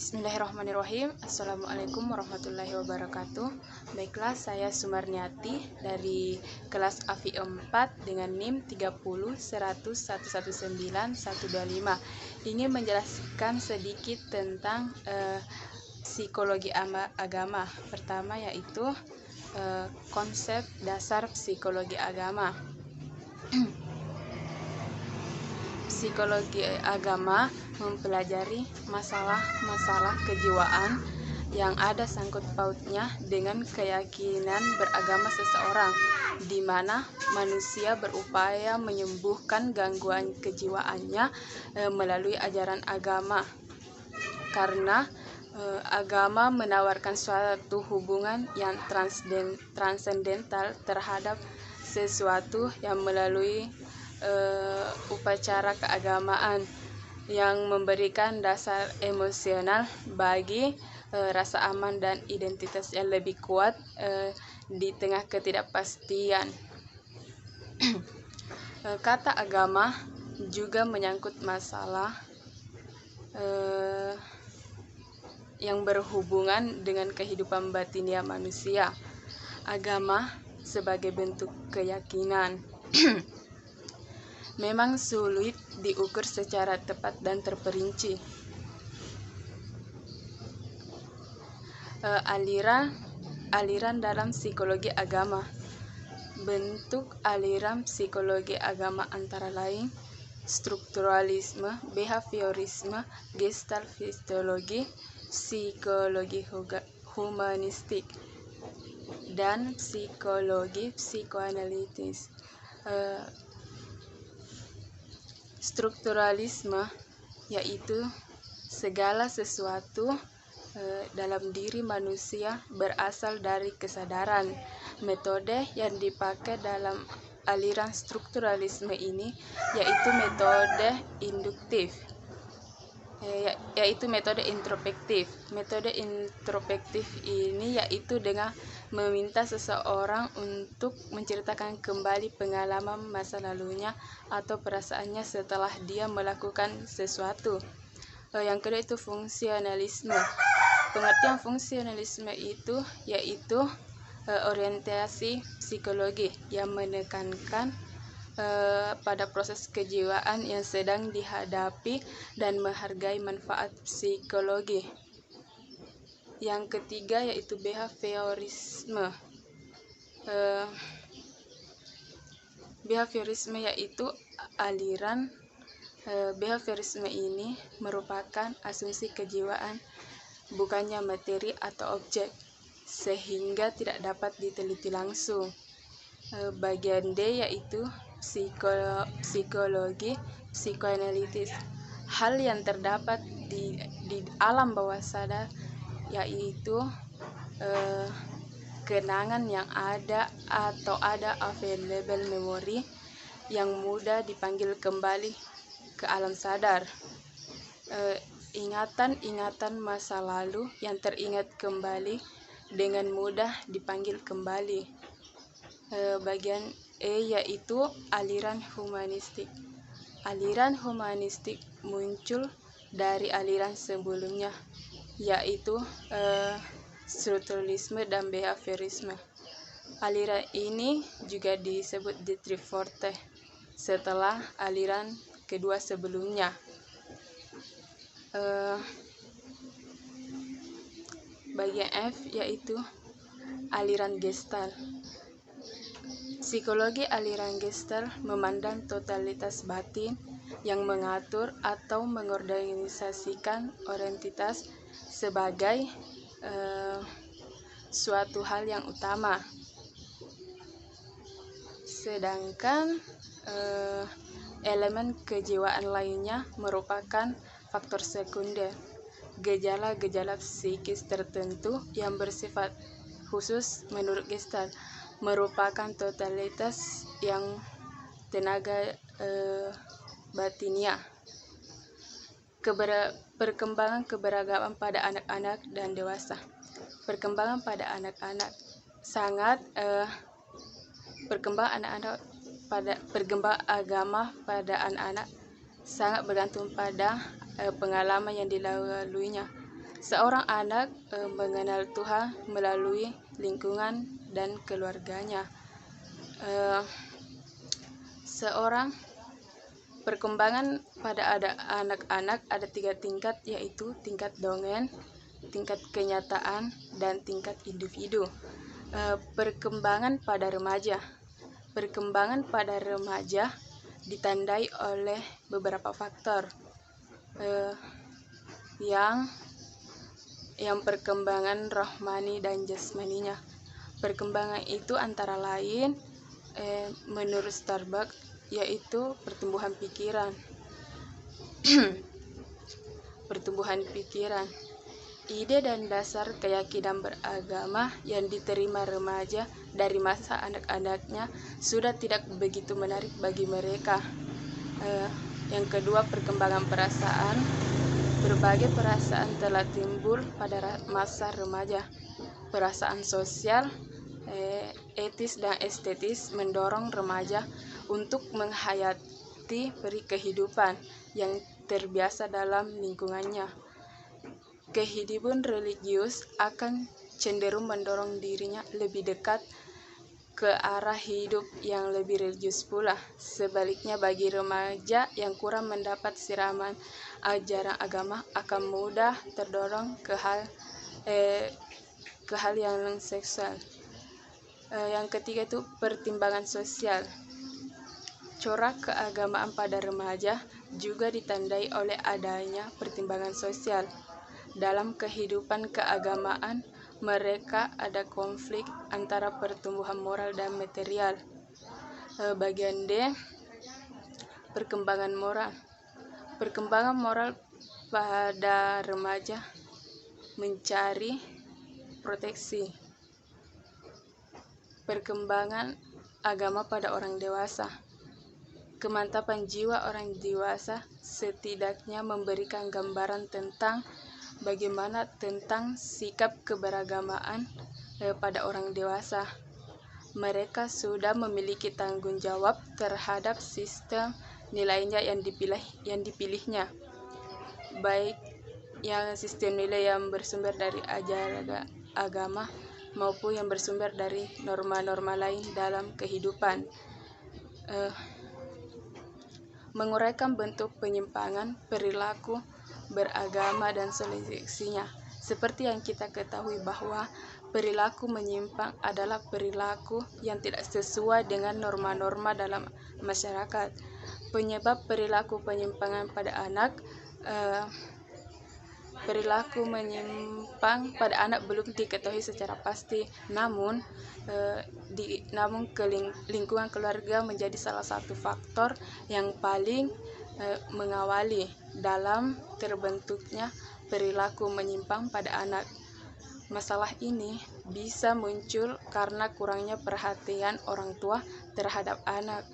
Bismillahirrahmanirrahim. Assalamualaikum warahmatullahi wabarakatuh. Baiklah, saya Sumarniati dari kelas AFI 4 dengan NIM 3010119125. Ingin menjelaskan sedikit tentang psikologi agama. Pertama yaitu konsep dasar psikologi agama. Psikologi agama mempelajari masalah-masalah kejiwaan yang ada sangkut pautnya dengan keyakinan beragama seseorang, di mana manusia berupaya menyembuhkan gangguan kejiwaannya melalui ajaran agama. Karena agama menawarkan suatu hubungan yang transendental terhadap sesuatu yang melalui upacara keagamaan yang memberikan dasar emosional bagi rasa aman dan identitas yang lebih kuat di tengah ketidakpastian. Kata agama juga menyangkut masalah yang berhubungan dengan kehidupan batinia manusia. Agama sebagai bentuk keyakinan memang sulit diukur secara tepat dan terperinci. Aliran dalam psikologi agama. Bentuk aliran psikologi agama antara lain strukturalisme, behaviorisme, gestalt fisiologi, psikologi humanistik, dan psikologi psikoanalitis. Strukturalisme yaitu segala sesuatu dalam diri manusia berasal dari kesadaran. Metode yang dipakai dalam aliran strukturalisme ini yaitu metode induktif, yaitu metode introspektif. Metode introspektif ini yaitu dengan meminta seseorang untuk menceritakan kembali pengalaman masa lalunya atau perasaannya setelah dia melakukan sesuatu. Yang kedua itu fungsionalisme. Pengertian fungsionalisme itu yaitu orientasi psikologi yang menekankan pada proses kejiwaan yang sedang dihadapi dan menghargai manfaat psikologi. Yang ketiga yaitu behaviorisme. Behaviorisme yaitu aliran behaviorisme ini merupakan asumsi kejiwaan bukannya materi atau objek, sehingga tidak dapat diteliti langsung. Bagian D yaitu psikologi psikoanalitis. Hal yang terdapat di alam bawah sadar yaitu kenangan yang ada atau ada available memory yang mudah dipanggil kembali ke alam sadar. Ingatan-ingatan masa lalu yang teringat kembali dengan mudah dipanggil kembali. Bagian E yaitu aliran humanistik. Aliran humanistik muncul dari aliran sebelumnya yaitu strukturalisme dan behaviorisme. Aliran ini juga disebut de tre forte setelah aliran kedua sebelumnya. Bagian F yaitu aliran Gestalt. Psikologi aliran Gestalt memandang totalitas batin yang mengatur atau mengorganisasikan orientitas sebagai suatu hal yang utama, sedangkan elemen kejiwaan lainnya merupakan faktor sekunder. Gejala-gejala psikis tertentu yang bersifat khusus menurut Gestalt merupakan totalitas yang tenaga batinia. Perkembangan keberagaman pada anak-anak dan dewasa. Perkembangan pada anak-anak sangat perkembangan agama pada anak-anak sangat bergantung pada pengalaman yang dilaluinya. Seorang anak mengenal Tuhan melalui lingkungan dan keluarganya. Seorang perkembangan pada anak-anak ada 3 tingkat, yaitu tingkat dongeng, tingkat kenyataan, dan tingkat individu. Perkembangan pada remaja. Perkembangan pada remaja ditandai oleh beberapa faktor, yang perkembangan rohani dan jasmaninya. Perkembangan itu antara lain menurut Starbucks yaitu pertumbuhan pikiran. Pertumbuhan pikiran, ide dan dasar keyakinan beragama yang diterima remaja dari masa anak-anaknya sudah tidak begitu menarik bagi mereka. Yang kedua, perkembangan perasaan. Berbagai perasaan telah timbul pada masa remaja. Perasaan sosial, etis dan estetis mendorong remaja untuk menghayati peri kehidupan yang terbiasa dalam lingkungannya. Kehidupan religius akan cenderung mendorong dirinya lebih dekat ke arah hidup yang lebih religius pula. Sebaliknya, bagi remaja yang kurang mendapat siraman ajaran agama akan mudah terdorong ke hal yang seksual. Yang ketiga itu pertimbangan sosial. Corak keagamaan pada remaja juga ditandai oleh adanya pertimbangan sosial. Dalam kehidupan keagamaan, mereka ada konflik antara pertumbuhan moral dan material. Bagian D, perkembangan moral. Perkembangan moral pada remaja mencari proteksi. Perkembangan agama pada orang dewasa. Kemantapan jiwa orang dewasa setidaknya memberikan gambaran tentang bagaimana tentang sikap keberagamaan pada orang dewasa. Mereka sudah memiliki tanggung jawab terhadap sistem nilainya yang dipilihnya, baik yang sistem nilai yang bersumber dari ajaran agama maupun yang bersumber dari norma-norma lain dalam kehidupan. Menguraikan bentuk penyimpangan perilaku beragama dan seleksinya. Seperti yang kita ketahui bahwa perilaku menyimpang adalah perilaku yang tidak sesuai dengan norma-norma dalam masyarakat. Penyebab perilaku penyimpangan pada anak, perilaku menyimpang pada anak belum diketahui secara pasti, namun lingkungan keluarga menjadi salah satu faktor yang paling mengawali dalam terbentuknya perilaku menyimpang pada anak. Masalah ini bisa muncul karena kurangnya perhatian orang tua terhadap anak,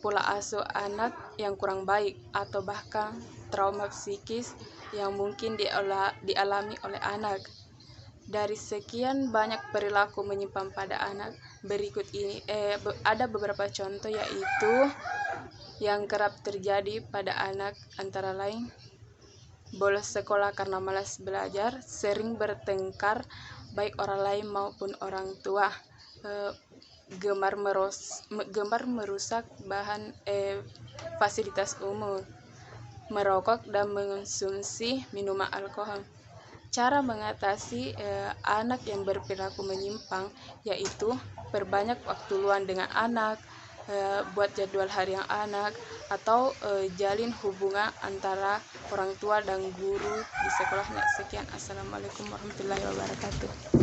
pola asuh anak yang kurang baik, atau bahkan trauma psikis yang mungkin dialami oleh anak. Dari sekian banyak perilaku menyimpang pada anak, berikut ini ada beberapa contoh, yaitu yang kerap terjadi pada anak antara lain: bolos sekolah karena malas belajar, sering bertengkar baik orang lain maupun orang tua, gemar merusak fasilitas umum, merokok dan mengonsumsi minuman alkohol. Cara mengatasi anak yang berperilaku menyimpang yaitu perbanyak waktu luang dengan anak, buat jadwal harian anak, atau jalin hubungan antara orang tua dan guru di sekolahnya. Sekian, assalamualaikum warahmatullahi wabarakatuh.